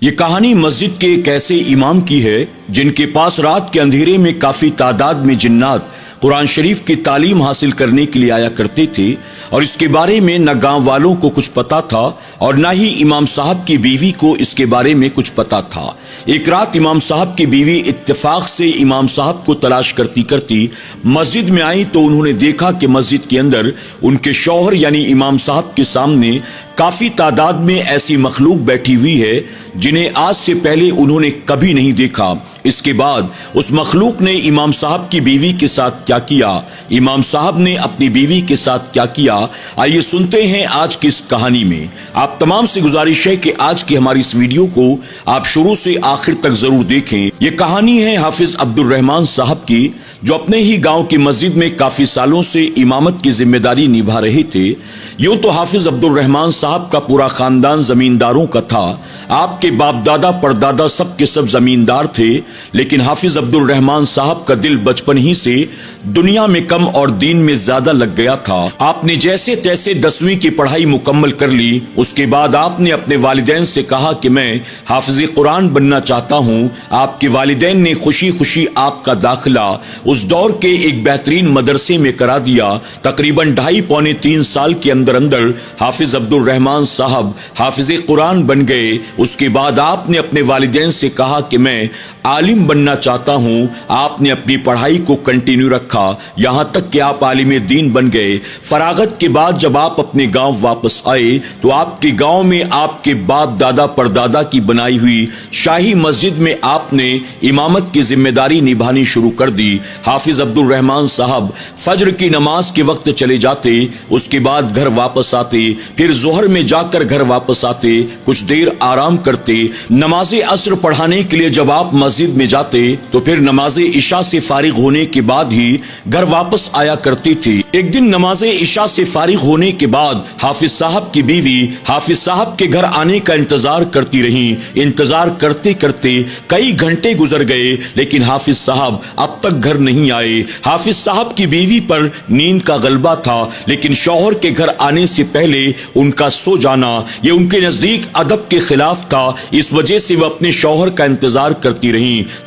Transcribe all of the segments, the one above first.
یہ کہانی مسجد کے ایک ایسے امام کی ہے جن کے پاس رات کے اندھیرے میں کافی تعداد میں جنات قرآن شریف کی تعلیم حاصل کرنے کے لیے آیا کرتے تھے، اور اس کے بارے میں نہ گاؤں والوں کو کچھ پتا تھا اور نہ ہی امام صاحب کی بیوی کو اس کے بارے میں کچھ پتا تھا۔ ایک رات امام صاحب کی بیوی اتفاق سے امام صاحب کو تلاش کرتی کرتی مسجد میں آئی تو انہوں نے دیکھا کہ مسجد کے اندر ان کے شوہر یعنی امام صاحب کے سامنے کافی تعداد میں ایسی مخلوق بیٹھی ہوئی ہے جنہیں آج سے پہلے انہوں نے کبھی نہیں دیکھا۔ اس کے بعد اس مخلوق نے امام صاحب کی بیوی کے ساتھ کیا کیا، امام صاحب نے اپنی بیوی کے ساتھ کیا کیا، آئیے سنتے ہیں آج کی اس کہانی میں۔ آپ تمام سے گزارش ہے کہ آج کی ہماری اس ویڈیو کو آپ شروع سے آخر تک ضرور دیکھیں۔ یہ کہانی ہے حافظ عبد الرحمن صاحب کی، جو اپنے ہی گاؤں کی مسجد میں کافی سالوں سے امامت کی ذمہ داری نبھا رہے تھے۔ یوں تو حافظ عبد الرحمن صاحب کا پورا خاندان زمینداروں کا تھا، آپ کے باپ دادا پردادا سب کے سب زمیندار تھے، لیکن حافظ عبد الرحمن صاحب کا دل بچپن ہی سے دنیا میں کم اور دین میں زیادہ لگ گیا تھا۔ آپ نے جیسے تیسے 10ویں کی پڑھائی مکمل کر لی۔ اس کے بعد آپ نے اپنے والدین سے کہا کہ میں حافظ قرآن بننا چاہتا ہوں۔ آپ کے والدین نے خوشی خوشی آپ کا داخلہ اس دور کے ایک بہترین مدرسے میں کرا دیا۔ تقریباً 2.5 پونے 3 سال کے اندر حافظ عبد الرحمن صاحب حافظ قرآن بن گئے۔ اس کے بعد آپ نے اپنے والدین سے کہا کہ میں عالم بننا چاہتا ہوں۔ آپ نے اپنی پڑھائی کو کنٹینیو رکھا یہاں تک کہ آپ عالم دین بن گئے۔ فراغت کے بعد جب آپ اپنے گاؤں واپس آئے تو آپ کے گاؤں میں آپ کے باپ دادا پردادا کی بنائی ہوئی شاہی مسجد میں آپ نے امامت کی ذمہ داری نبھانی شروع کر دی۔ حافظ عبد الرحمن صاحب فجر کی نماز کے وقت چلے جاتے، اس کے بعد گھر واپس آتے، پھر ظہر میں جا کر گھر واپس آتے، کچھ دیر آرام کرتے۔ نماز عصر پڑھانے کے لیے جب آپ مسجد میں جاتے تو پھر نماز عشاء سے فارغ ہونے کے بعد ہی گھر واپس آیا کرتی تھی۔ ایک دن نماز عشاء سے فارغ ہونے کے بعد حافظ صاحب کی بیوی حافظ صاحب کے گھر آنے کا انتظار کرتی رہی۔ انتظار کرتے کرتے کئی گھنٹے گزر گئے لیکن حافظ صاحب اب تک گھر نہیں آئے۔ حافظ صاحب کی بیوی پر نیند کا غلبہ تھا، لیکن شوہر کے گھر آنے سے پہلے ان کا سو جانا یہ ان کے نزدیک ادب کے خلاف تھا۔ اس وجہ سے وہ اپنے شوہر کا انتظار کرتی رہیں۔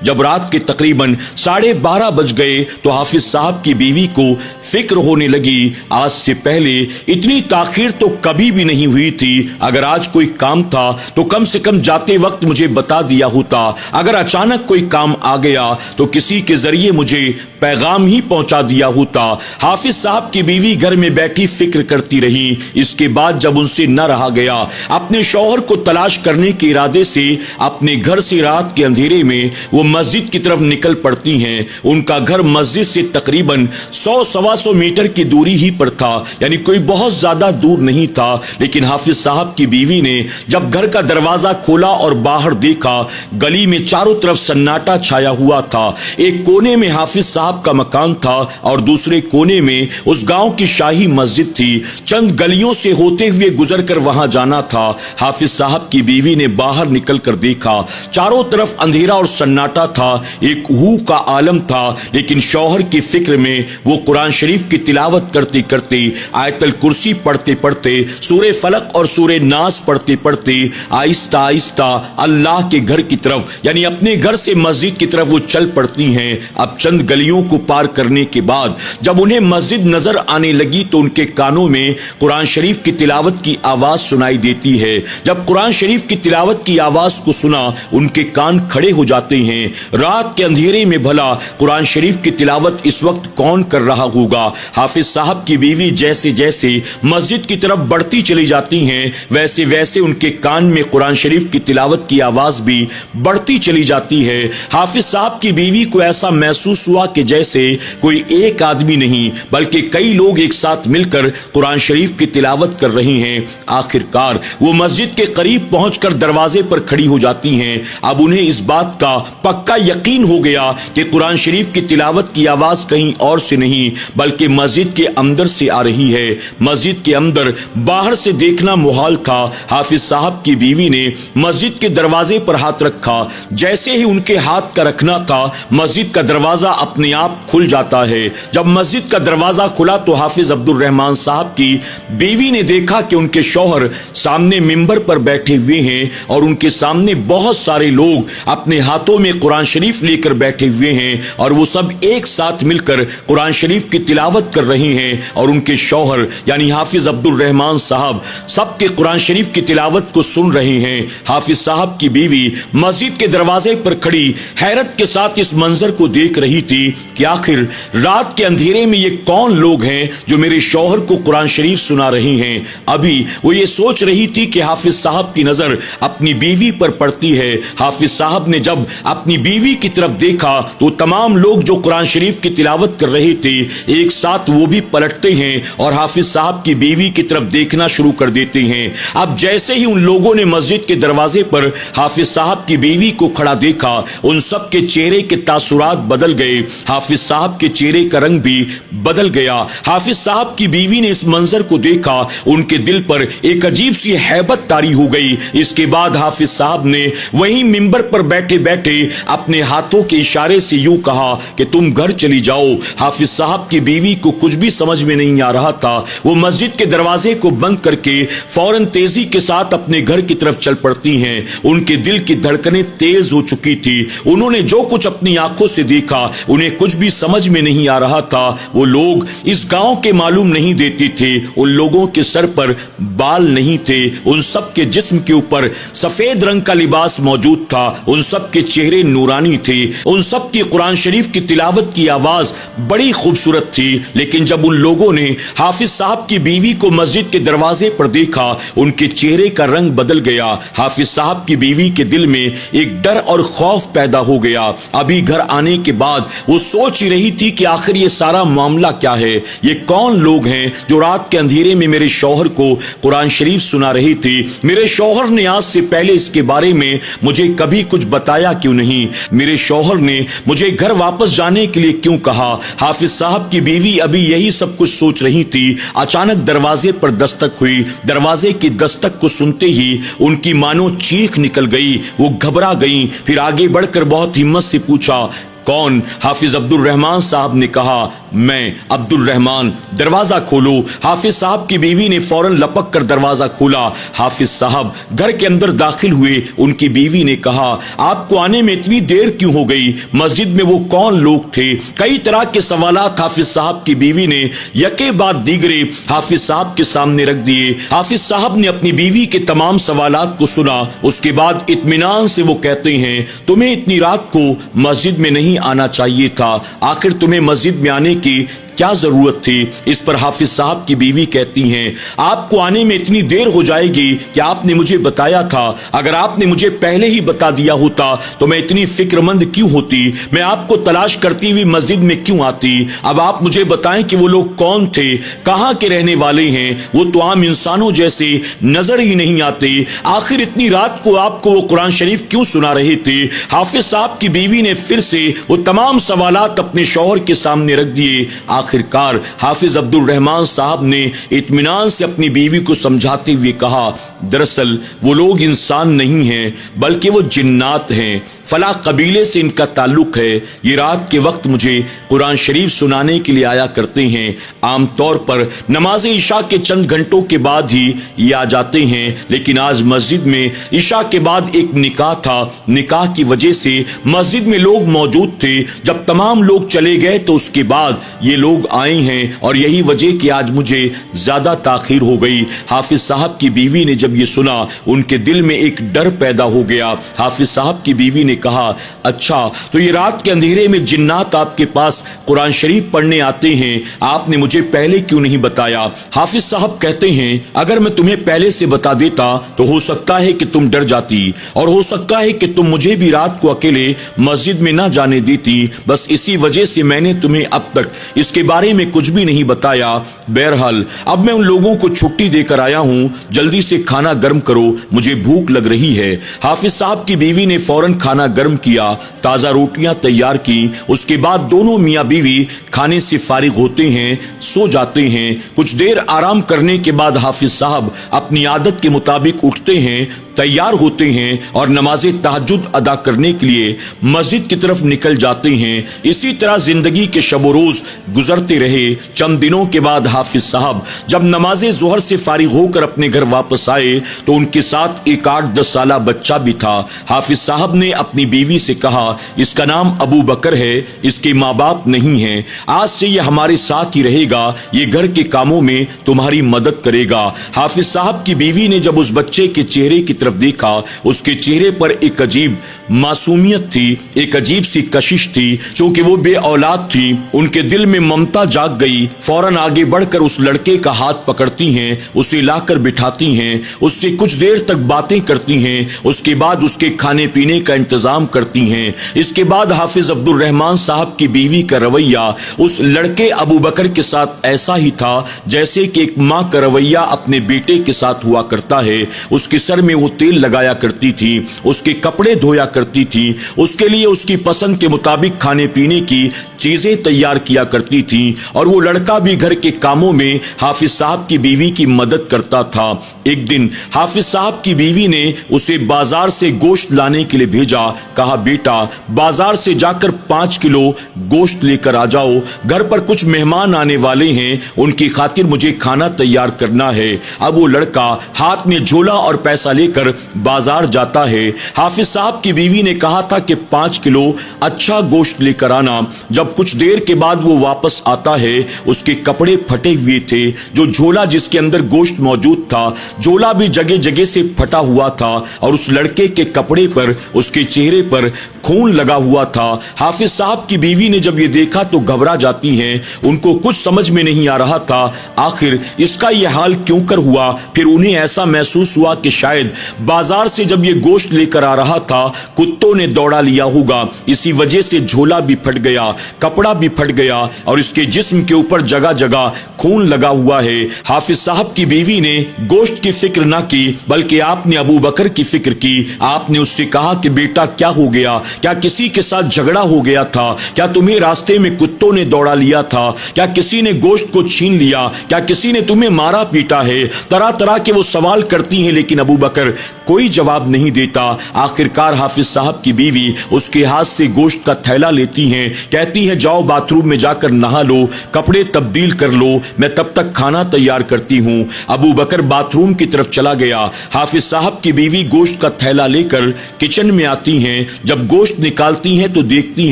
جب رات کے تقریباً 12:30 بج گئے تو حافظ صاحب کی بیوی کو فکر ہونے لگی، آج سے پہلے اتنی تاخیر تو کبھی بھی نہیں ہوئی تھی۔ اگر آج کوئی کام تھا تو کم سے کم جاتے وقت مجھے بتا دیا ہوتا، اگر اچانک کوئی کام آ گیا تو کسی کے ذریعے مجھے پیغام ہی پہنچا دیا ہوتا۔ حافظ صاحب کی بیوی گھر میں بیٹھی فکر کرتی رہی۔ اس کے بعد جب ان سے نہ رہا گیا، اپنے شوہر کو تلاش کرنے کے ارادے سے اپنے گھر سے رات کے اندھیرے میں وہ مسجد کی طرف نکل پڑتی ہیں۔ ان کا گھر مسجد سے تقریباً 100-125 میٹر کی دوری ہی پر تھا، یعنی کوئی بہت زیادہ دور نہیں تھا۔ لیکن حافظ صاحب کی بیوی نے جب گھر کا دروازہ کھولا اور باہر دیکھا، گلی میں چاروں طرف سناٹا چھایا ہوا تھا۔ ایک کونے میں حافظ صاحب کا مکان تھا اور دوسرے کونے میں اس گاؤں کی شاہی مسجد تھی۔ چند گلیوں سے ہوتے ہوئے گزر کر وہاں جانا تھا۔ حافظ صاحب کی بیوی نے باہر نکل کر دیکھا، چاروں طرف اندھیرا اور سناٹا تھا، ایک ہو کا عالم تھا۔ لیکن شوہر کی فکر میں وہ قرآن شریف کی تلاوت کرتے کرتے، آیت الکرسی پڑھتے پڑھتے، سورہ فلق اور سورہ ناس پڑھتے پڑھتے آہستہ آہستہ اللہ کے گھر کی طرف یعنی اپنے گھر سے مسجد کی طرف وہ چل پڑتی ہیں۔ اب چند گلیوں کو پار کرنے کے بعد جب انہیں مسجد نظر آنے لگی تو ان کے کانوں میں قرآن شریف کی تلاوت کی آواز سنائی دیتی ہے۔ جب قرآن شریف کی تلاوت کی آواز کو سنا ان کے کان کھڑے ہو جاتے ہیں۔ رات کے اندھیرے میں بھلا قرآن شریف کی تلاوت اس وقت کون کر رہا ہوگا؟ حافظ صاحب کی بیوی جیسے جیسے مسجد کی طرف بڑھتی چلی جاتی ہیں ویسے ویسے ان کے کان میں قرآن شریف کی تلاوت کی آواز بھی بڑھتی چلی جاتی ہے۔ حافظ صاحب کی بیوی کو ایسا محسوس ہوا کہ جیسے کوئی ایک آدمی نہیں بلکہ کئی لوگ ایک ساتھ مل کر قرآن شریف کی تلاوت کر رہے ہیں۔ آخر کار وہ مسجد کے قریب پہنچ کر دروازے پر کھڑی ہو جاتی ہیں۔ اب انہیں اس بات کا پکا یقین ہو گیا کہ قرآن شریف کی تلاوت کی آواز کہیں اور سے نہیں بلکہ مسجد کے اندر سے آ رہی ہے۔ مسجد کے اندر باہر سے دیکھنا محال تھا۔ حافظ صاحب کی بیوی نے مسجد کے دروازے پر ہاتھ رکھا، جیسے ہی ان کے ہاتھ کا رکھنا تھا مسجد کا دروازہ اپنے اپنے آپ کھل جاتا ہے۔ جب مسجد کا دروازہ کھلا تو حافظ عبد الرحمان صاحب کی بیوی نے دیکھا کہ ان کے شوہر سامنے ممبر پر بیٹھے ہوئے ہیں اور ان کے سامنے بہت سارے لوگ اپنے ہاتھوں میں قرآن شریف لے کر بیٹھے ہوئے ہیں اور وہ سب ایک ساتھ مل کر قرآن شریف کی تلاوت کر رہے ہیں، اور ان کے شوہر یعنی حافظ عبد الرحمان صاحب سب کے قرآن شریف کی تلاوت کو سن رہے ہیں۔ حافظ صاحب کی بیوی مسجد کے دروازے پر کھڑی حیرت کے ساتھ اس منظر کو دیکھ رہی تھی کہ آخر رات کے اندھیرے میں یہ کون لوگ ہیں جو میرے شوہر کو قرآن شریف سنا رہے ہیں۔ ابھی وہ یہ سوچ رہی تھی کہ حافظ صاحب کی نظر اپنی بیوی پر پڑتی ہے۔ حافظ صاحب نے جب اپنی بیوی کی طرف دیکھا تو تمام لوگ جو قرآن شریف کی تلاوت کر رہے تھے ایک ساتھ وہ بھی پلٹتے ہیں اور حافظ صاحب کی بیوی کی طرف دیکھنا شروع کر دیتے ہیں۔ اب جیسے ہی ان لوگوں نے مسجد کے دروازے پر حافظ صاحب کی بیوی کو کھڑا دیکھا، ان سب کے چہرے کے تاثرات بدل گئے، حافظ صاحب کے چہرے کا رنگ بھی بدل گیا۔ حافظ صاحب کی بیوی نے اس منظر کو دیکھا، ان کے دل پر ایک عجیب سی ہیبت طاری ہو گئی۔ اس کے بعد حافظ صاحب نے وہیں ممبر پر بیٹھے بیٹھے اپنے ہاتھوں کے اشارے سے یوں کہا کہ تم گھر چلی جاؤ۔ حافظ صاحب کی بیوی کو کچھ بھی سمجھ میں نہیں آ رہا تھا۔ وہ مسجد کے دروازے کو بند کر کے فوراً تیزی کے ساتھ اپنے گھر کی طرف چل پڑتی ہیں۔ ان کے دل کی دھڑکنیں تیز ہو چکی تھی۔ انہوں نے جو کچھ اپنی آنکھوں سے دیکھا انہیں کچھ بھی سمجھ میں نہیں آ رہا تھا۔ وہ لوگ اس گاؤں کے معلوم نہیں دیتے تھے، ان لوگوں کے سر پر بال نہیں تھے، ان سب کے جسم کے اوپر سفید رنگ کا لباس موجود تھا، ان سب کے چہرے نورانی تھے، ان سب کی قرآن شریف کی تلاوت کی آواز بڑی خوبصورت تھی۔ لیکن جب ان لوگوں نے حافظ صاحب کی بیوی کو مسجد کے دروازے پر دیکھا ان کے چہرے کا رنگ بدل گیا۔ حافظ صاحب کی بیوی کے دل میں ایک ڈر اور خوف پیدا ہو گیا۔ ابھی گھر آنے کے بعد وہ سوچ ہی رہی تھی کہ آخر یہ سارا معاملہ کیا ہے، یہ کون لوگ ہیں جو رات کے اندھیرے میں میرے شوہر کو قرآن شریف سنا رہی تھی۔ میرے شوہر نے آج سے پہلے اس کے بارے میں مجھے کبھی کچھ بتایا کیوں نہیں؟ میرے شوہر نے مجھے گھر واپس جانے کے لیے کیوں کہا؟ حافظ صاحب کی بیوی ابھی یہی سب کچھ سوچ رہی تھی، اچانک دروازے پر دستک ہوئی۔ دروازے کی دستک کو سنتے ہی ان کی مانو چیخ نکل گئی، وہ گھبرا گئیں، پھر آگے بڑھ کر بہت ہمت سے پوچھا کون؟ حافظ عبد الرحمان صاحب نے کہا میں عبد الرحمان، دروازہ کھولو۔ حافظ صاحب کی بیوی نے فوراً لپک کر دروازہ کھولا۔ حافظ صاحب گھر کے اندر داخل ہوئے۔ ان کی بیوی نے کہا آپ کو آنے میں اتنی دیر کیوں ہو گئی؟ مسجد میں وہ کون لوگ تھے؟ کئی طرح کے سوالات حافظ صاحب کی بیوی نے یکے بعد دیگرے حافظ صاحب کے سامنے رکھ دیے۔ حافظ صاحب نے اپنی بیوی کے تمام سوالات کو سنا۔ اس کے بعد اطمینان سے وہ کہتے ہیں تمہیں اتنی رات کو مسجد میں نہیں آنا چاہیے تھا، آخر تمہیں مسجد میں آنے کی کیا ضرورت تھی؟ اس پر حافظ صاحب کی بیوی کہتی ہیں آپ کو آنے میں اتنی دیر ہو جائے گی کہ آپ نے مجھے بتایا تھا، اگر آپ نے مجھے پہلے ہی بتا دیا ہوتا تو میں اتنی فکر مند کیوں ہوتی، میں آپ کو تلاش کرتی ہوئی مسجد میں کیوں آتی؟ اب آپ مجھے بتائیں کہ وہ لوگ کون تھے، کہاں کے رہنے والے ہیں؟ وہ تو عام انسانوں جیسے نظر ہی نہیں آتے، آخر اتنی رات کو آپ کو وہ قرآن شریف کیوں سنا رہے تھے؟ حافظ صاحب کی بیوی نے پھر سے وہ تمام سوالات اپنے شوہر کے سامنے رکھ دیے۔ آخرکار حافظ عبد الرحمان صاحب نے اطمینان سے اپنی بیوی کو سمجھاتے ہوئے کہا دراصل وہ لوگ انسان نہیں ہیں بلکہ وہ جنات ہیں، فلاں قبیلے سے ان کا تعلق ہے، یہ رات کے وقت مجھے قرآن شریف سنانے کے لیے آیا کرتے ہیں، عام طور پر نماز عشاء کے چند گھنٹوں کے بعد ہی یہ آ جاتے ہیں، لیکن آج مسجد میں عشاء کے بعد ایک نکاح تھا، نکاح کی وجہ سے مسجد میں لوگ موجود تھے، جب تمام لوگ چلے گئے تو اس کے بعد یہ لوگ آئے ہیں اور یہی وجہ کہ آج مجھے زیادہ تاخیر ہو گئی۔ حافظ صاحب کی بیوی نے جب یہ سنا ان کے دل میں ایک ڈر پیدا ہو گیا۔ حافظ صاحب کی بیوی نے کہا اچھا تو یہ رات کے اندھیرے میں جنات آپ کے پاس قرآن شریف پڑھنے آتے ہیں، آپ نے مجھے پہلے کیوں نہیں بتایا؟ حافظ صاحب کہتے ہیں اگر میں تمہیں پہلے سے بتا دیتا تو ہو سکتا ہے کہ تم ڈر جاتی اور ہو سکتا ہے کہ تم مجھے بھی رات کو اکیلے مسجد میں نہ جانے دیتی، بس اسی وجہ سے میں نے تمہیں اب تک اس کے بارے میں کچھ بھی نہیں بتایا۔ بہرحال اب میں ان لوگوں کو چھٹی دے کر آیا ہوں، جلدی سے کھانا گرم کرو، مجھے بھوک لگ رہی ہے۔ حافظ صاحب کی بیوی نے فوراً کھانا گرم کیا، تازہ روٹیاں تیار کی، اس کے بعد دونوں میاں بیوی کھانے سے فارغ ہوتے ہیں، سو جاتے ہیں۔ کچھ دیر آرام کرنے کے بعد حافظ صاحب اپنی عادت کے مطابق اٹھتے ہیں، تیار ہوتے ہیں اور نماز تہجد ادا کرنے کے لیے مسجد کی طرف نکل جاتے ہیں۔ اسی طرح زندگی کے شب و روز گزرتے رہے۔ چند دنوں کے بعد حافظ صاحب جب نماز ظہر سے فارغ ہو کر اپنے گھر واپس آئے تو ان کے ساتھ ایک 8-10 سالہ بچہ بھی تھا۔ حافظ صاحب نے اپنی بیوی سے کہا، اس کا نام ابو بکر ہے، اس کے ماں باپ نہیں ہیں، آج سے یہ ہمارے ساتھ ہی رہے گا، یہ گھر کے کاموں میں تمہاری مدد کرے گا۔ حافظ صاحب کی بیوی نے جب اس بچے کے چہرے کی طرف دیکھا، اس کے چہرے پر ایک عجیب معصومیت تھی، ایک عجیب سی کشش تھی۔ چونکہ وہ بے اولاد تھی، ان کے دل میں ممتا جاگ گئی۔ فوراً آگے بڑھ کر اس لڑکے کا ہاتھ پکڑتی ہیں، اسے لا کر بٹھاتی ہیں، اس سے کچھ دیر تک باتیں کرتی ہیں، اس کے بعد اس کے کھانے پینے کا انتظام کرتی ہیں۔ اس کے بعد حافظ عبد الرحمن صاحب کی بیوی کا رویہ اس لڑکے ابو بکر کے ساتھ ایسا ہی تھا جیسے کہ ایک ماں کا رویہ اپنے بیٹے کے ساتھ ہوا کرتا ہے۔ اس کے سر میں وہ تیل لگایا کرتی تھی، اس کے کپڑے دھویا کرتی تھی، اس کے لیے اس کی پسند کے مطابق کھانے پینے کی چیزیں تیار کیا کرتی تھی، اور وہ لڑکا بھی گھر کے کاموں میں حافظ صاحب کی بیوی کی مدد کرتا تھا۔ ایک دن حافظ صاحب کی بیوی نے اسے بازار سے گوشت لانے کے لیے بھیجا، کہا بیٹا بازار سے جا کر 5 کلو گوشت لے کر آ جاؤ، گھر پر کچھ مہمان آنے والے ہیں، ان کی خاطر مجھے کھانا تیار کرنا ہے۔ اب وہ لڑکا ہاتھ میں جھولا اور پیسہ لے کر بازار جاتا ہے۔ حافظ صاحب کی بیوی نے کہا تھا کہ 5 کلو اچھا گوشت لے کر آنا۔ جب کچھ دیر کے بعد وہ واپس آتا ہے، اس کے کپڑے پھٹے ہوئے تھے، جو جھولا جس کے اندر گوشت موجود تھا، جھولا بھی جگہ جگہ سے پھٹا ہوا تھا، اور اس لڑکے کے کپڑے پر، اس کے چہرے پر خون لگا ہوا تھا۔ حافظ صاحب کی بیوی نے جب یہ دیکھا تو گھبرا جاتی ہیں، ان کو کچھ سمجھ میں نہیں آ رہا تھا آخر اس کا یہ حال کیوں کر ہوا۔ پھر انہیں ایسا محسوس ہوا کہ شاید بازار سے جب یہ گوشت لے کر آ رہا تھا کتوں نے دوڑا لیا ہوگا، اسی وجہ سے جھولا بھی پھٹ گیا، کپڑا بھی پھٹ گیا، اور اس کے جسم کے اوپر جگہ جگہ خون لگا ہوا ہے۔ حافظ صاحب کی بیوی نے گوشت کی فکر نہ کی، بلکہ آپ نے ابو بکر کی فکر کی۔ آپ نے اس سے کہا کہ بیٹا کیا ہو گیا؟ کیا کسی کے ساتھ جھگڑا ہو گیا تھا؟ کیا تمہیں راستے میں کتوں نے دوڑا لیا تھا؟ کیا کسی نے گوشت کو چھین لیا؟ کیا کسی نے تمہیں مارا پیٹا ہے؟ طرح طرح کے وہ سوال کرتی ہیں، لیکن ابو بکر کوئی جواب نہیں دیتا۔ آخرکار حافظ صاحب کی بیوی اس کے ہاتھ سے گوشت کا تھیلا لیتی ہیں، کہتی ہے جاؤ باتھ روم میں جا کر نہا لو، کپڑے تبدیل کر لو، میں تب تک کھانا تیار کرتی ہوں۔ ابو بکر باتھ روم کی طرف چلا گیا۔ حافظ صاحب کی بیوی گوشت کا تھیلا لے کر کچن میں آتی ہیں۔ جب گوشت نکالتی ہیں تو دیکھتی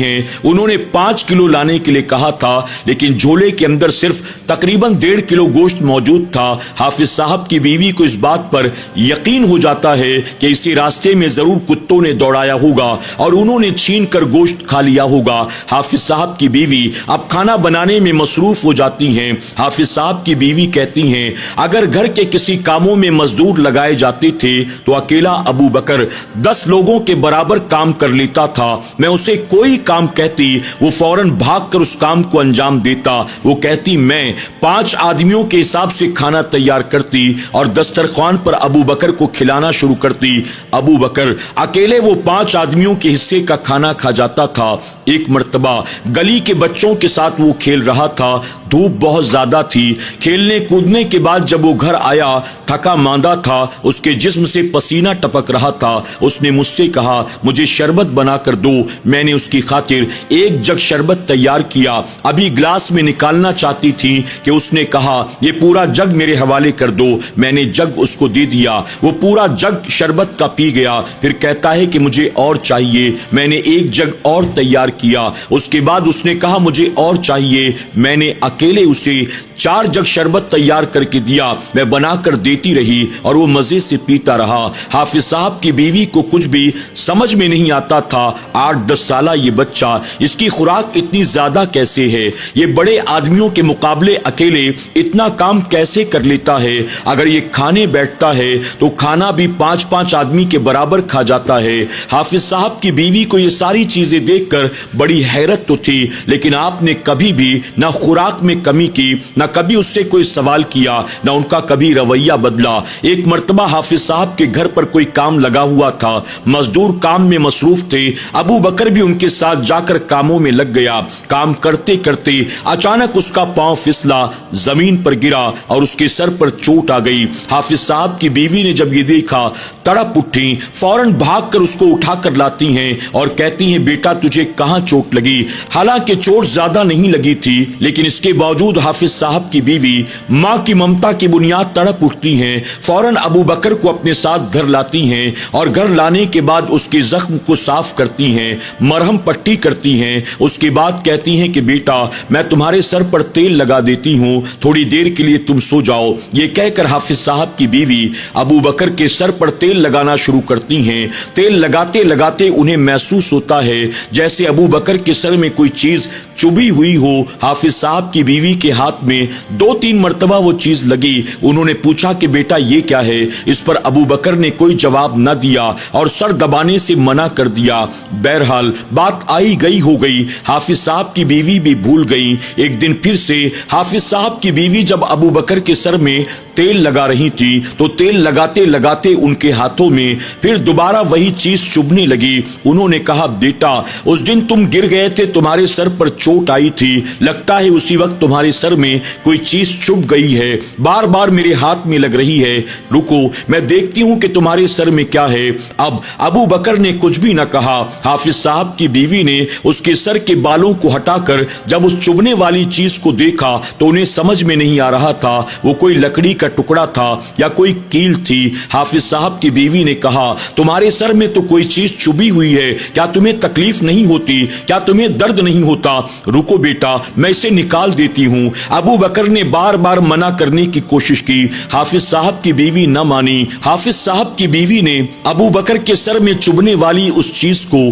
ہیں انہوں نے 5 کلو لانے کے لیے کہا تھا، لیکن جھولے کے اندر صرف تقریباً 1.5 کلو گوشت موجود تھا۔ حافظ صاحب کی بیوی کو اس بات پر یقین ہو جاتا ہے کہ اسی راستے میں ضرور کتوں نے دوڑایا ہوگا اور انہوں نے چھین کر گوشت کھا لیا ہوگا۔ حافظ صاحب کی بیوی اب کھانا بنانے میں مصروف ہو جاتی ہیں۔ حافظ صاحب کی بیوی کہتی ہیں اگر گھر کے کسی کاموں میں مزدور لگائے جاتے تھے تو اکیلا ابو بکر 10 لوگوں کے برابر کام کر لیتا تھا۔ میں اسے کوئی کام کہتی وہ فوراً بھاگ کر اس کام کو انجام دیتا۔ وہ کہتی میں 5 آدمیوں کے حساب سے کھانا تیار کرتی اور دسترخوان پر ابو بکر کو کھلانا شروع کرتی۔ ابو بکر اکیلے وہ 5 آدمیوں کے حصے کا کھانا کھا جاتا تھا۔ ایک مرتبہ گلی کے بچوں کے ساتھ وہ کھیل رہا تھا، دھوپ بہت زیادہ تھی۔ کھیلنے کودنے کے بعد جب وہ گھر آیا تھکا ماندہ تھا، اس کے جسم سے پسینہ ٹپک رہا تھا۔ اس نے مجھ سے کہا مجھے شربت بنا کر دو۔ میں نے اس کی خاطر 1 جگ شربت تیار کیا، ابھی گلاس میں نکالنا چاہتی تھی کہ اس نے کہا یہ پورا جگ میرے حوالے کر دو۔ میں نے جگ اس کو دے دیا، وہ پورا جگ شربت کا پی گیا۔ پھر کہتا ہے کہ مجھے اور چاہیے۔ میں نے 1 جگ اور تیار کیا۔ اس کے بعد اس نے کہا مجھے اور چاہیے۔ میں نے اکیلے اسے 4 جگ شربت تیار کر کے دیا۔ میں بنا کر دیتی رہی اور وہ مزے سے پیتا رہا۔ حافظ صاحب کی بیوی کو کچھ بھی سمجھ میں نہیں آتا تھا۔ 8-10 سالہ یہ بچہ، اس کی خوراک اتنی زیادہ کیسے ہے؟ یہ بڑے آدمیوں کے مقابلے اکیلے اتنا کام کیسے کر لیتا ہے؟ اگر یہ کھانے بیٹھتا ہے تو کھانا بھی 5-5 آدمی کے برابر کھا جاتا ہے۔ حافظ صاحب کی بیوی کو یہ ساری چیزیں دیکھ کر بڑی حیرت تو تھی، لیکن آپ نے کبھی بھی نہ خوراک میں کمی کی، نہ کبھی اس سے کوئی سوال کیا، نہ ان کا کبھی رویہ بدلا۔ ایک مرتبہ حافظ صاحب کے گھر پر کوئی کام لگا ہوا تھا، مزدور کام میں مصروف تھے، ابو بکر بھی ان کے ساتھ جا کر کاموں میں لگ گیا۔ کام کرتے کرتے اچانک اس کا پاؤں پھسلا، زمین پر گرا اور اس کے سر پر چوٹ آ گئی۔ حافظ صاحب کی بیوی نے جب یہ دیکھا تڑپ اٹھی، فوراً بھاگ کر اس کو اٹھا کر لاتی ہیں اور کہتی ہیں بیٹا تجھے کہاں چوٹ لگی؟ حالانکہ چوٹ زیادہ نہیں لگی تھی، لیکن اس کے باوجود حافظ صاحب کی بیوی ماں کی ممتا کی بنیاد تڑپ اٹھتی ہیں، فوراً ابو بکر کو اپنے ساتھ گھر لاتی ہیں اور گھر لانے کے بعد اس کے زخم کو صاف کرتی ہیں، مرہم پٹی کرتی ہیں۔ اس کے بعد کہتی ہیں کہ بیٹا میں تمہارے سر پر تیل لگا دیتی ہوں، تھوڑی دیر کے لیے تم سو جاؤ۔ یہ کہہ کر حافظ صاحب کی بیوی ابو بکر کے سر پر تیل لگانا شروع کرتی ہیں۔ تیل لگاتے لگاتے انہیں محسوس ہوتا ہے جیسے ابو بکر کے سر میں کوئی چیز چبھی ہوئی ہو۔ حافظ صاحب کی بیوی کے ہاتھ میں 2-3 مرتبہ وہ چیز لگی۔ انہوں نے پوچھا کہ بیٹا یہ کیا ہے؟ اس پر ابو بکر نے کوئی جواب نہ دیا اور سر دبانے سے منع کر دیا۔ بہرحال بات آئی گئی ہو گئی، حافظ صاحب کی بیوی بھی بھول گئی۔ ایک دن پھر سے حافظ صاحب کی بیوی جب ابو بکر کے سر میں تیل لگا رہی تھی تو تیل لگاتے لگاتے ان کے ہاتھوں میں پھر دوبارہ وہی چیز چبھنے لگی۔ انہوں نے کہا بیٹا اس دن تم گر گئے تھے، تمہارے سر پر چوٹ آئی تھی، لگتا ہے اسی وقت تمہارے سر میں کوئی چیز چبھ گئی ہے، بار بار میرے ہاتھ میں لگ رہی ہے، رکو میں دیکھتی ہوں کہ تمہارے سر میں کیا ہے۔ اب ابو بکر نے کچھ بھی نہ کہا۔ حافظ صاحب کی بیوی نے اس کے سر کے بالوں کو ہٹا کر جب اس چبھنے والی چیز کو دیکھا تو انہیں سمجھ میں نہیں آ رہا تھا وہ کوئی لکڑی کا ٹکڑا تھا یا کوئی کیل تھی۔ حافظ صاحب کی بیوی نے کہا تمہارے سر میں تو کوئی چیز چبھی ہوئی ہے، کیا تمہیں تکلیف نہیں ہوتی؟ کیا تمہیں درد نہیں ہوتا؟ رکو بیٹا میں اسے نکال دیتی ہوں۔ ابو بکر نے بار بار منع کرنے کی کوشش کی، حافظ صاحب کی بیوی نہ مانی۔ حافظ صاحب کی بیوی نے ابو بکر کے سر میں چبھنے والی اس چیز کو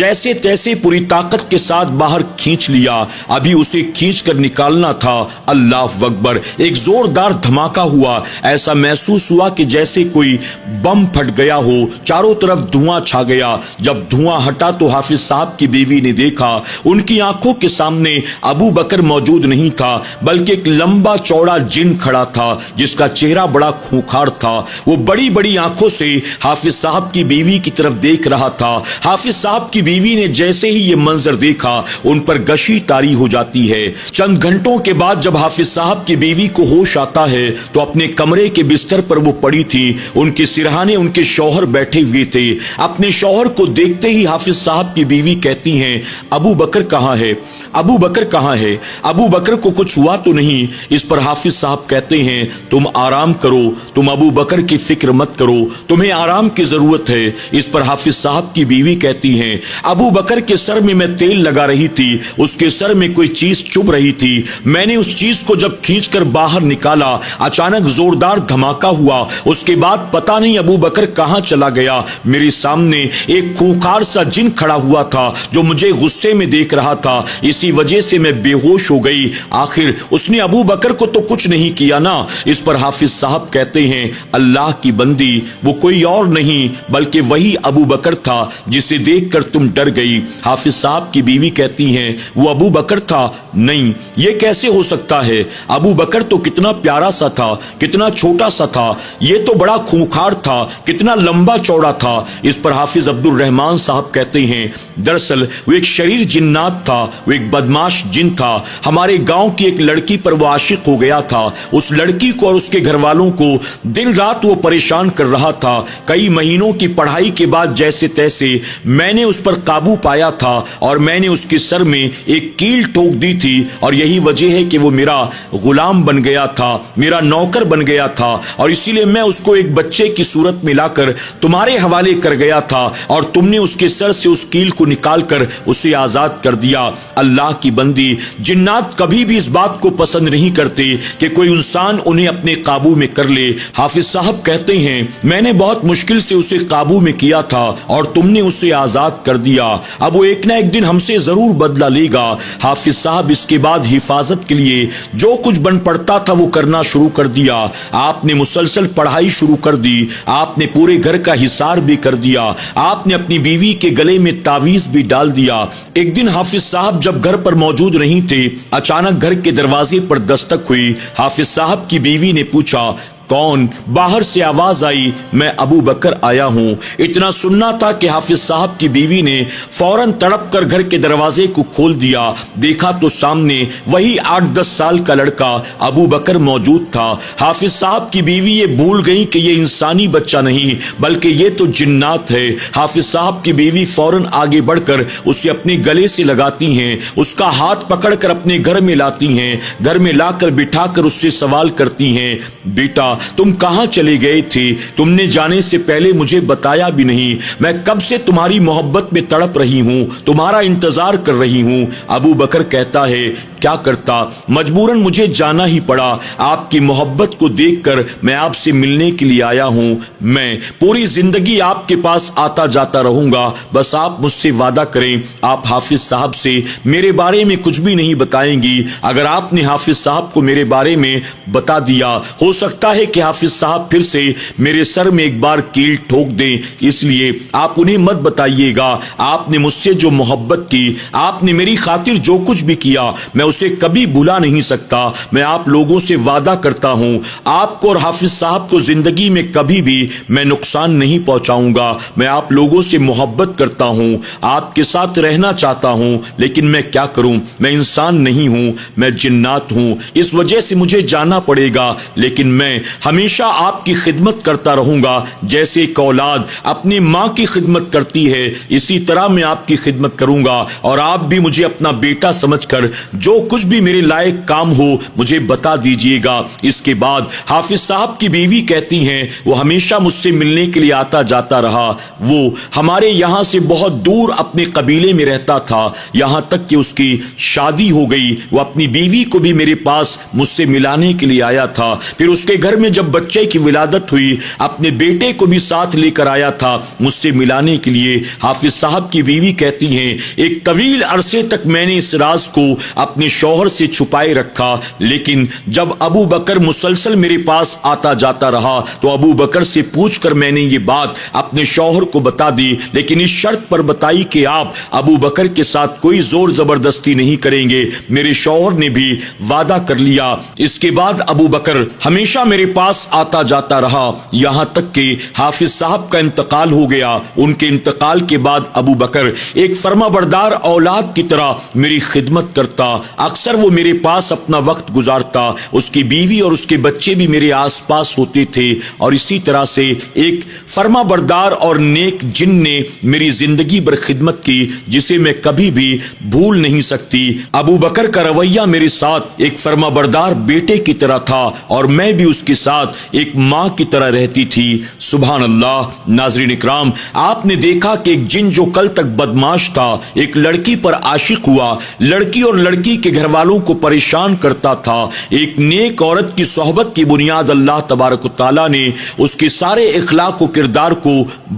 جیسے تیسے پوری طاقت کے ساتھ باہر کھینچ لیا۔ ابھی اسے کھینچ کر نکالنا تھا، اللہ اکبر، ایک زوردار دھماکہ ہوا۔ ایسا محسوس ہوا کہ جیسے کوئی بم پھٹ گیا ہو، چاروں طرف دھواں چھا گیا۔ جب دھواں ہٹا تو حافظ صاحب کی بیوی نے دیکھا ان کی آنکھوں کے سامنے ابو بکر موجود نہیں تھا، بلکہ ایک لمبا چوڑا جن کھڑا تھا جس کا چہرہ بڑا کھونکھار تھا۔ وہ بڑی بڑی آنکھوں سے حافظ صاحب کی بیوی کی طرف دیکھ رہا تھا۔ حافظ صاحب کی بیوی نے جیسے ہی یہ منظر دیکھا ان پر غشی طاری ہو جاتی ہے۔ چند گھنٹوں کے بعد جب حافظ صاحب کی بیوی کو ہوش آتا ہے تو اپنے کمرے کے بستر پر وہ پڑی تھی، ان کے سرہانے ان کے شوہر بیٹھے ہوئے تھے۔ اپنے شوہر کو دیکھتے ہی حافظ صاحب کی بیوی کہتی ہیں ابو بکر کہاں ہے؟ ابو بکر کہاں ہے؟ ابو بکر کو کچھ ہوا تو نہیں؟ اس پر حافظ صاحب کہتے ہیں تم آرام کرو، تم ابو بکر کی فکر مت کرو، تمہیں آرام کی ضرورت ہے۔ اس پر حافظ صاحب کی بیوی کہتی ہیں ابو بکر کے سر میں تیل لگا رہی تھی، اس کے سر میں کوئی چیز چبھ رہی تھی، میں نے اس چیز کو جب کھینچ کر باہر نکالا اچانک زوردار دھماکہ ہوا، اس کے بعد پتہ نہیں ابو بکر کہاں چلا گیا۔ میرے سامنے ایک خونخوار سا جن کھڑا ہوا تھا جو مجھے غصے میں دیکھ رہا تھا، اسی وجہ سے میں بے ہوش ہو گئی۔ آخر اس نے ابو بکر کو تو کچھ نہیں کیا نا؟ اس پر حافظ صاحب کہتے ہیں اللہ کی بندی، وہ کوئی اور نہیں بلکہ وہی ابو بکر تھا جسے دیکھ کر تم ڈر گئی۔ حافظ صاحب کی بیوی کہتی ہیں وہ ابو بکر تھا؟ نہیں، یہ کیسے ہو سکتا ہے؟ ابو بکر تو کتنا پیارا سا تھا، کتنا چھوٹا سا تھا، یہ تو بڑا خونخوار تھا، کتنا لمبا چوڑا تھا۔ اس پر حافظ عبد الرحمان صاحب کہتے ہیں دراصل وہ ایک شریر جنات تھا، وہ ایک بدماش جن تھا۔ ہمارے گاؤں کی ایک لڑکی پر وہ عاشق ہو گیا تھا، اس لڑکی کو اور اس کے گھر والوں کو دن رات وہ پریشان کر رہا تھا۔ کئی مہینوں کی پڑھائی کے بعد جیسے تیسے میں نے اس پر قابو پایا تھا اور میں نے اس کے سر میں ایک کیل ٹھوک دی تھی، اور یہی وجہ ہے کہ وہ میرا غلام بن گیا تھا، میرا نوکر بن گیا تھا، اور اسی لیے میں اس کو ایک بچے کی صورت میں لا کر تمہارے حوالے کر گیا تھا اور تم نے اس کے سر سے اس کیل کو نکال کر اسے آزاد کر دیا۔ اللہ کی بندی، جنات کبھی بھی اس بات کو پسند نہیں کرتے کہ کوئی انسان انہیں اپنے قابو میں کر لے۔ حافظ صاحب کہتے ہیں میں نے بہت مشکل سے اسے قابو میں کیا تھا اور تم نے اسے آزاد کر دیا، اب وہ ایک نہ ایک دن ہم سے ضرور بدلہ لے گا۔ حافظ صاحب اس کے بعد حفاظت کے لیے جو کچھ بن پڑتا تھا وہ کرنا شروع کر دیا۔ دیا، آپ نے مسلسل پڑھائی شروع کر دی، آپ نے پورے گھر کا حصار بھی کر دیا، آپ نے اپنی بیوی کے گلے میں تعویذ بھی ڈال دیا۔ ایک دن حافظ صاحب جب گھر پر موجود نہیں تھے، اچانک گھر کے دروازے پر دستک ہوئی۔ حافظ صاحب کی بیوی نے پوچھا، کون؟ باہر سے آواز آئی، میں ابو بکر آیا ہوں۔ اتنا سننا تھا کہ حافظ صاحب کی بیوی نے فوراً تڑپ کر گھر کے دروازے کو کھول دیا۔ دیکھا تو سامنے وہی 8-10 سال کا لڑکا ابو بکر موجود تھا۔ حافظ صاحب کی بیوی یہ بھول گئی کہ یہ انسانی بچہ نہیں بلکہ یہ تو جنات ہے۔ حافظ صاحب کی بیوی فوراً آگے بڑھ کر اسے اپنے گلے سے لگاتی ہیں، اس کا ہاتھ پکڑ کر اپنے گھر میں لاتی ہیں، گھر میں لا کر بٹھا کر اس سے سوال کرتی ہیں، بیٹا تم کہاں چلے گئے تھے؟ تم نے جانے سے پہلے مجھے بتایا بھی نہیں۔ میں کب سے تمہاری محبت میں تڑپ رہی ہوں، تمہارا انتظار کر رہی ہوں۔ ابو بکر کہتا ہے، کیا کرتا، مجبوراً مجھے جانا ہی پڑا۔ آپ کی محبت کو دیکھ کر میں آپ سے ملنے کے لیے آیا ہوں۔ میں پوری زندگی آپ کے پاس آتا جاتا رہوں گا، بس آپ مجھ سے وعدہ کریں آپ حافظ صاحب سے میرے بارے میں کچھ بھی نہیں بتائیں گی۔ اگر آپ نے حافظ صاحب کو میرے بارے میں بتا دیا، ہو سکتا ہے کہ حافظ صاحب پھر سے میرے سر میں ایک بار کیل ٹھوک دیں، اس لیے آپ انہیں مت بتائیے گا۔ آپ نے مجھ سے جو محبت کی، آپ نے میری خاطر جو کچھ بھی کیا، میں اسے کبھی بھلا نہیں سکتا۔ میں آپ لوگوں سے وعدہ کرتا ہوں آپ کو اور حافظ صاحب کو زندگی میں کبھی بھی میں نقصان نہیں پہنچاؤں گا۔ میں آپ لوگوں سے محبت کرتا ہوں، آپ کے ساتھ رہنا چاہتا ہوں، لیکن میں کیا کروں، میں انسان نہیں ہوں، میں جنات ہوں، اس وجہ سے مجھے جانا پڑے گا، لیکن میں ہمیشہ آپ کی خدمت کرتا رہوں گا۔ جیسے ایک اولاد اپنی ماں کی خدمت کرتی ہے، اسی طرح میں آپ کی خدمت کروں گا، اور آپ بھی مجھے اپنا بیٹا سمجھ کر جو کچھ بھی میرے لائق کام ہو مجھے بتا دیجئے گا۔ اس کے بعد حافظ صاحب کی بیوی کہتی ہیں، وہ ہمیشہ مجھ سے ملنے کے لیے آتا جاتا رہا، وہ ہمارے یہاں سے بہت دور اپنے قبیلے میں رہتا تھا، یہاں تک کہ اس کی شادی ہو گئی۔ وہ اپنی بیوی کو بھی میرے پاس مجھ سے ملانے کے لیے آیا تھا، پھر اس کے گھر میں جب بچے کی ولادت ہوئی اپنے بیٹے کو بھی ساتھ لے کر آیا تھا مجھ سے ملانے کے لیے۔ حافظ صاحب کی بیوی کہتی ہیں، ایک طویل عرصے تک میں نے اس راز کو اپنے شوہر سے چھپائے رکھا، لیکن جب ابو بکر مسلسل میرے پاس آتا جاتا رہا تو ابو بکر سے پوچھ کر میں نے یہ بات اپنے شوہر کو بتا دی، لیکن اس شرط پر بتائی کہ آپ ابو بکر کے ساتھ کوئی زور زبردستی نہیں کریں گے۔ میرے شوہر نے بھی وعدہ کر لیا۔ اس کے بعد ابو بکر ہمیشہ میرے پاس آتا جاتا رہا، یہاں تک کہ حافظ صاحب کا انتقال ہو گیا۔ ان کے انتقال کے بعد ابو بکر ایک فرما بردار اولاد کی طرح میری خدمت کرتا، اکثر وہ میرے پاس اپنا وقت گزارتا، اس کی بیوی اور اس کے بچے بھی میرے آس پاس ہوتے تھے، اور اسی طرح سے ایک فرما بردار اور نیک جن نے میری زندگی بھر خدمت کی جسے میں کبھی بھی بھول نہیں سکتی۔ ابو بکر کا رویہ میرے ساتھ ایک فرما بردار بیٹے کی طرح تھا، اور میں بھی اس کے ساتھ ایک ماں کی طرح رہتی تھی۔ سبحان اللہ۔ ناظرین اکرام، آپ نے دیکھا کہ ایک جن جو کل تک بدماش تھا ایک لڑکی پر عاشق ہوا، لڑکی اور لڑکی کے گھر والوں کو پریشان کرتا تھا۔ ایک نیک عورت کی صحبت کی بنیاد اللہ تبارک و تعالیٰ نے اس کے سارے اخلاق و کردار کو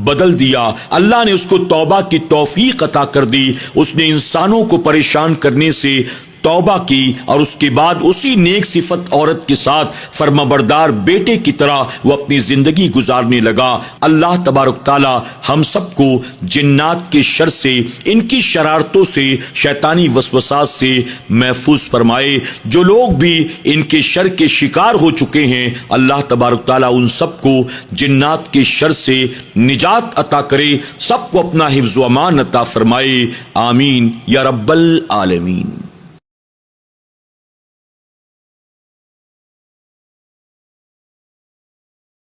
بدل دیا۔ اللہ نے اس کو توبہ کی توفیق عطا کر دی، اس نے انسانوں کو پریشان کرنے سے توبہ کی، اور اس کے بعد اسی نیک صفت عورت کے ساتھ فرما بردار بیٹے کی طرح وہ اپنی زندگی گزارنے لگا۔ اللہ تبارک تعالی ہم سب کو جنات کے شر سے، ان کی شرارتوں سے، شیطانی وسوسات سے محفوظ فرمائے۔ جو لوگ بھی ان کے شر کے شکار ہو چکے ہیں، اللہ تبارک تعالی ان سب کو جنات کے شر سے نجات عطا کرے، سب کو اپنا حفظ و امان عطا فرمائے، آمین یا رب العالمین۔